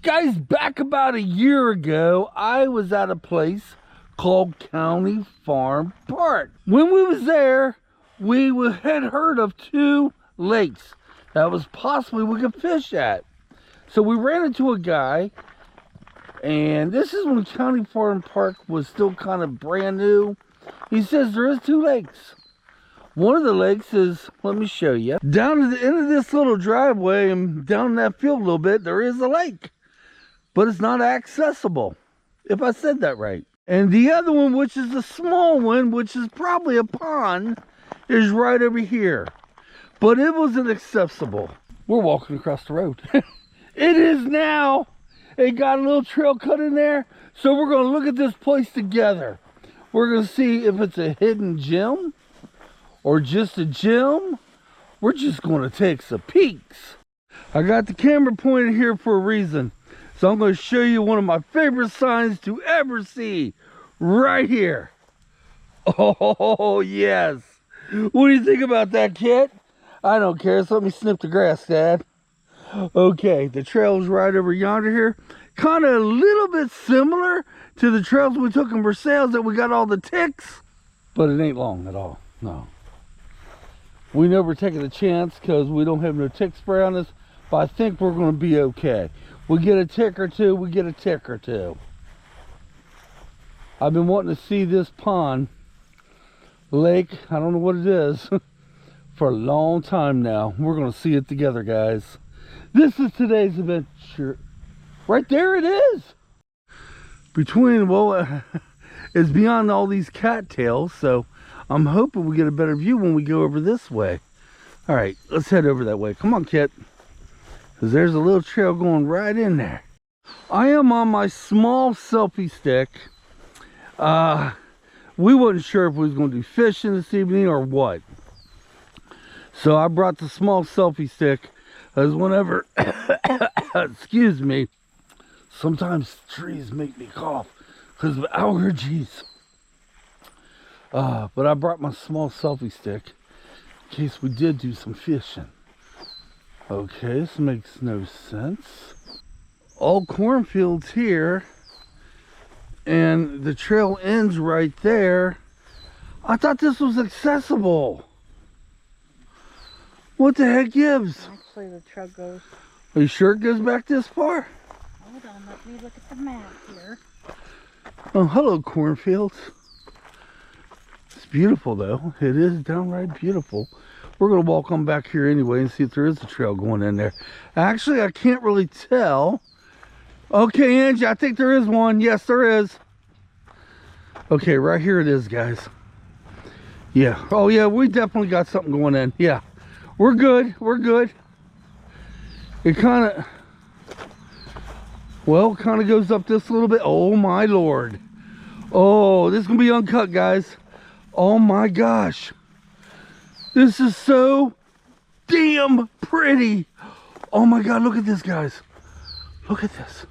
Guys, back about a year ago, I was at a place called County Farm Park. When we was there, we had heard of 2 lakes that was possibly we could fish at. So we ran into a guy, and this is when County Farm Park was still kind of brand new. He says there is 2 lakes. One of the lakes is, let me show you. Down at the end of this little driveway and down in that field a little bit, there is a lake. But it's not accessible, if I said that right. And the other one, which is a small one, which is probably a pond, is right over here. But it wasn't accessible. We're walking across the road. It is now. It got a little trail cut in there. So we're going to look at this place together. We're going to see if it's a hidden gem or just a gem. We're just going to take some peeks. I got the camera pointed here for a reason. So I'm going to show you one of my favorite signs to ever see. Right here. Oh, yes. What do you think about that, Kitt? I don't care. So let me snip the grass, Dad. Okay, the trail's right over yonder here. Kind of a little bit similar to the trails we took in Versailles that we got all the ticks. But it ain't long at all. No. We never taking a chance because we don't have no tick spray on us. But I think we're going to be okay. We get a tick or two, we get a tick or two. I've been wanting to see this pond, lake, I don't know what it is, for a long time now. We're going to see it together, guys. This is today's adventure. Right there it is. Between, well, it's beyond all these cattails, so I'm hoping we get a better view when we go over this way. All right, let's head over that way. Come on, Kitt. Because there's a little trail going right in there. I am on my small selfie stick. We wasn't sure if we was going to do fishing this evening or what. So I brought the small selfie stick. As whenever, excuse me, sometimes trees make me cough because of allergies. But I brought my small selfie stick in case we did do some fishing. Okay, this makes no sense. All cornfields here, and the trail ends right there. I thought this was accessible. What the heck gives? Actually, the trail goes. Are you sure it goes back this far? Hold on, let me look at the map here. Oh, hello, cornfields. It's beautiful, though. It is downright beautiful. We're going to walk on back here anyway and see if there is a trail going in there. Actually, I can't really tell. Okay, Angie, I think there is one. Yes, there is. Okay, right here it is, guys. Yeah. Oh, yeah, we definitely got something going in. Yeah. We're good. We're good. It kind of, well, kind of goes up this little bit. Oh, my Lord. Oh, this is going to be uncut, guys. Oh, my gosh. This is so damn pretty. Oh my God, look at this, guys. Look at this.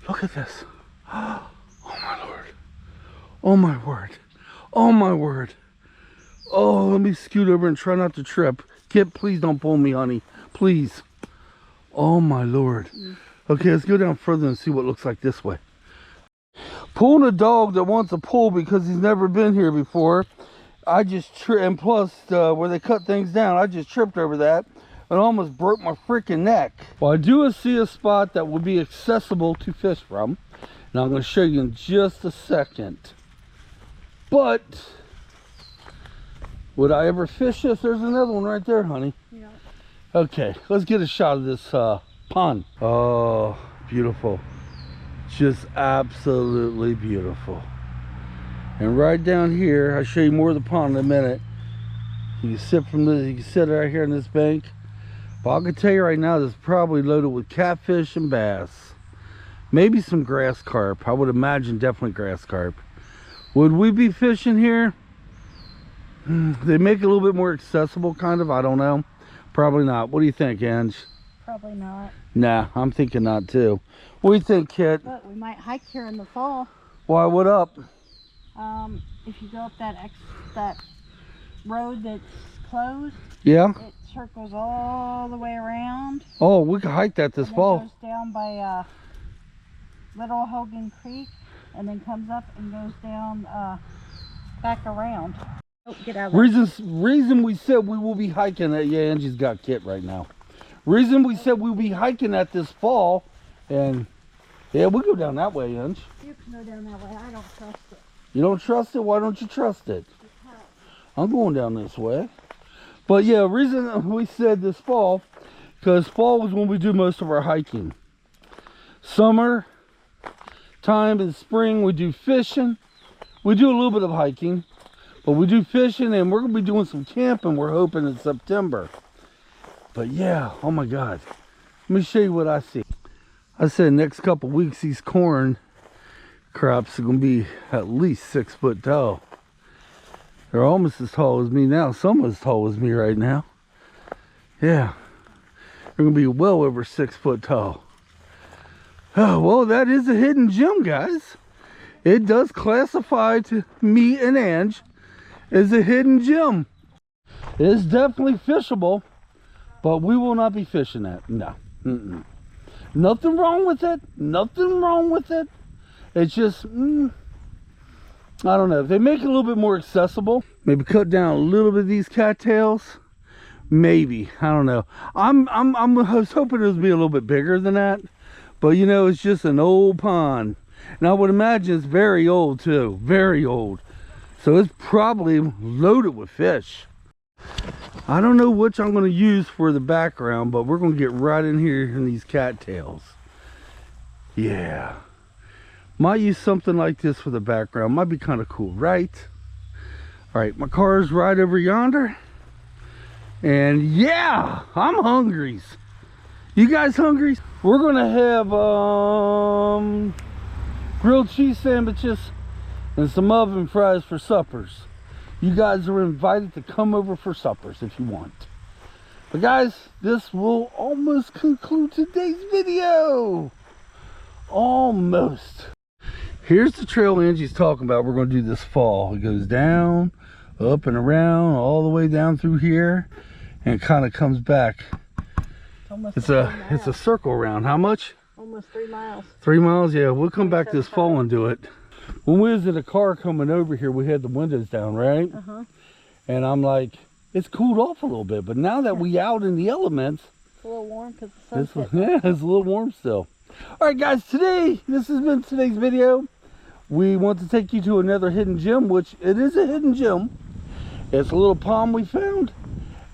Look at this. Oh my Lord. Oh my word. Oh my word. Oh, let me scoot over and try not to trip. Kitt, please don't pull me, honey. Please. Oh my Lord. Okay, let's go down further and see what it looks like this way. Pulling a dog that wants to pull because he's never been here before. I just tripped, and plus where they cut things down, I just tripped over that and almost broke my freaking neck. Well, I do see a spot that will be accessible to fish from, and I'm going to show you in just a second. But would I ever fish this? There's another one right there, honey. Yeah. Okay, let's get a shot of this pond. Oh, beautiful. Just absolutely beautiful. And right down here, I'll show you more of the pond in a minute. You can sit from this, you can sit right here on this bank. But I can tell you right now, this is probably loaded with catfish and bass. Maybe some grass carp. I would imagine definitely grass carp. Would we be fishing here? They make it a little bit more accessible, kind of. I don't know. Probably not. What do you think, Ange? Probably not. Nah, I'm thinking not too. What do you think, Kitt? But we might hike here in the fall. Why, what up? If you go up that road that's closed. Yeah. It circles all the way around. Oh, we could hike that this and fall. Then goes down by Little Hogan Creek, and then comes up and goes down back around. Oh, get out of there. Reason we said we will be hiking that. Yeah, Angie's got Kitt right now. Reason we said we'll be hiking that this fall, and yeah, we go down that way, Ange. You can go down that way. I don't trust it. You don't trust it? Why don't you trust it? I'm going down this way. But yeah, reason we said this fall, because fall is when we do most of our hiking. Summer time and spring we do fishing. We do a little bit of hiking, but we do fishing, and we're going to be doing some camping, we're hoping, in September. But yeah, oh my God. Let me show you what I see. I said next couple weeks these corn crops are going to be at least 6 foot tall. They're almost as tall as me now. Some as tall as me right now. Yeah. They're going to be well over 6 foot tall. Oh, well, that is a hidden gem, guys. It does classify to me and Ange as a hidden gem. It's definitely fishable, but we will not be fishing that. No. Nothing wrong with it. Nothing wrong with it. It's just, I don't know. If they make it a little bit more accessible, maybe cut down a little bit of these cattails, maybe. I don't know. I was hoping it would be a little bit bigger than that, but you know, it's just an old pond, and I would imagine it's very old too, very old. So it's probably loaded with fish. I don't know which I'm going to use for the background, but we're going to get right in here in these cattails. Yeah. Might use something like this for the background. Might be kind of cool, right? All right, my car is right over yonder. And yeah, I'm hungry. You guys hungry? We're going to have grilled cheese sandwiches and some oven fries for suppers. You guys are invited to come over for suppers if you want. But guys, this will almost conclude today's video. Almost. Here's the trail Angie's talking about. We're going to do this fall. It goes down, up and around, all the way down through here, and kind of comes back. It's a circle round. How much? Almost 3 miles. 3 miles? Yeah, we'll come back this fall and do it. When we was in the car coming over here, we had the windows down, right? And I'm like, it's cooled off a little bit. But now that we out in the elements, it's a little warm because the sun's yeah, it's a little warm still. All right, guys, this has been today's video. We want to take you to another hidden gem, which it is a hidden gem. It's a little pond we found.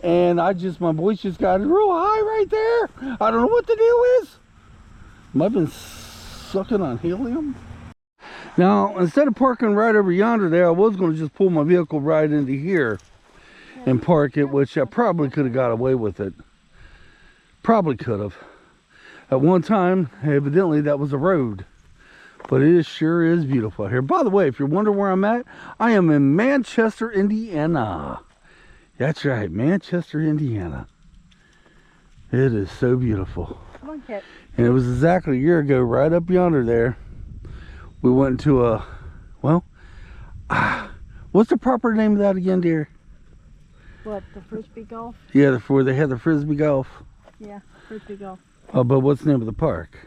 And my voice just got real high right there. I don't know what the deal is. Might have been sucking on helium. Now, instead of parking right over yonder there, I was going to just pull my vehicle right into here and park it, which I probably could have got away with it. Probably could have. At one time, evidently, that was a road. But it sure is beautiful out here. By the way, if you're wondering where I'm at, I am in Manchester, Indiana. That's right, Manchester, Indiana. It is so beautiful. Come on, Kitt. And it was exactly a year ago, right up yonder there. We went to a, well, what's the proper name of that again, dear? What, the Frisbee Golf? Yeah, where they had the Frisbee Golf. Yeah, Frisbee Golf. Oh, but what's the name of the park?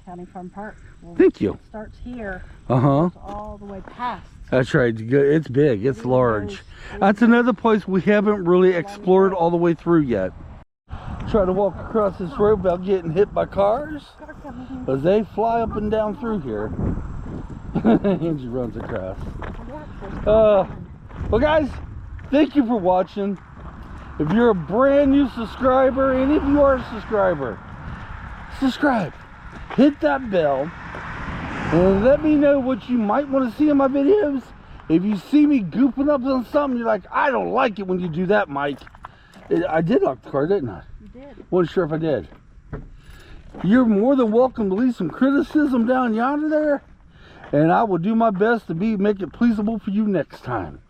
County Farm Park. Well, Thank you. It starts here. Uh-huh. Goes all the way past. That's right. It's big. It's large. That's another place we haven't really explored all the way through yet. Try to walk across this road without getting hit by cars, as they fly up and down through here. Angie runs across. Well, guys, thank you for watching. If you're a brand new subscriber, and if you are a subscriber, subscribe. Hit that bell. And let me know what you might want to see in my videos. If you see me goofing up on something, you're like, I don't like it when you do that, Mike. I did lock the car, didn't I? You did. Wasn't sure if I did. You're more than welcome to leave some criticism down yonder there. And I will do my best to make it pleasable for you next time.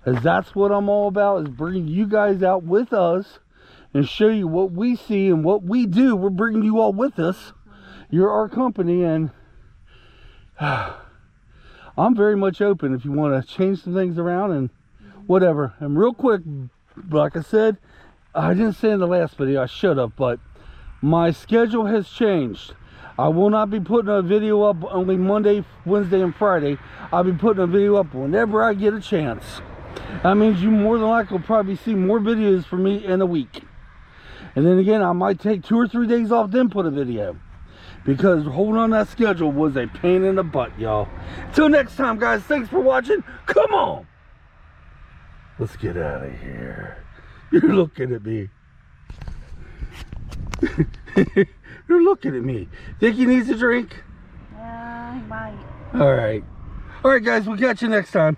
As that's what I'm all about, is bringing you guys out with us and show you what we see and what we do. We're bringing you all with us. You're our company, and I'm very much open if you want to change some things around and whatever. And real quick, like I said, I didn't say in the last video, I should have, but my schedule has changed. I will not be putting a video up only Monday, Wednesday, and Friday. I'll be putting a video up whenever I get a chance. That means you more than likely will probably see more videos from me in a week. And then again, I might take 2 or 3 days off, then put a video. Because holding on that schedule was a pain in the butt, y'all. Till next time, guys, thanks for watching. Come on! Let's get out of here. You're looking at me. You're looking at me. Think he needs a drink? Yeah, he might. Alright. Alright, guys, we'll catch you next time.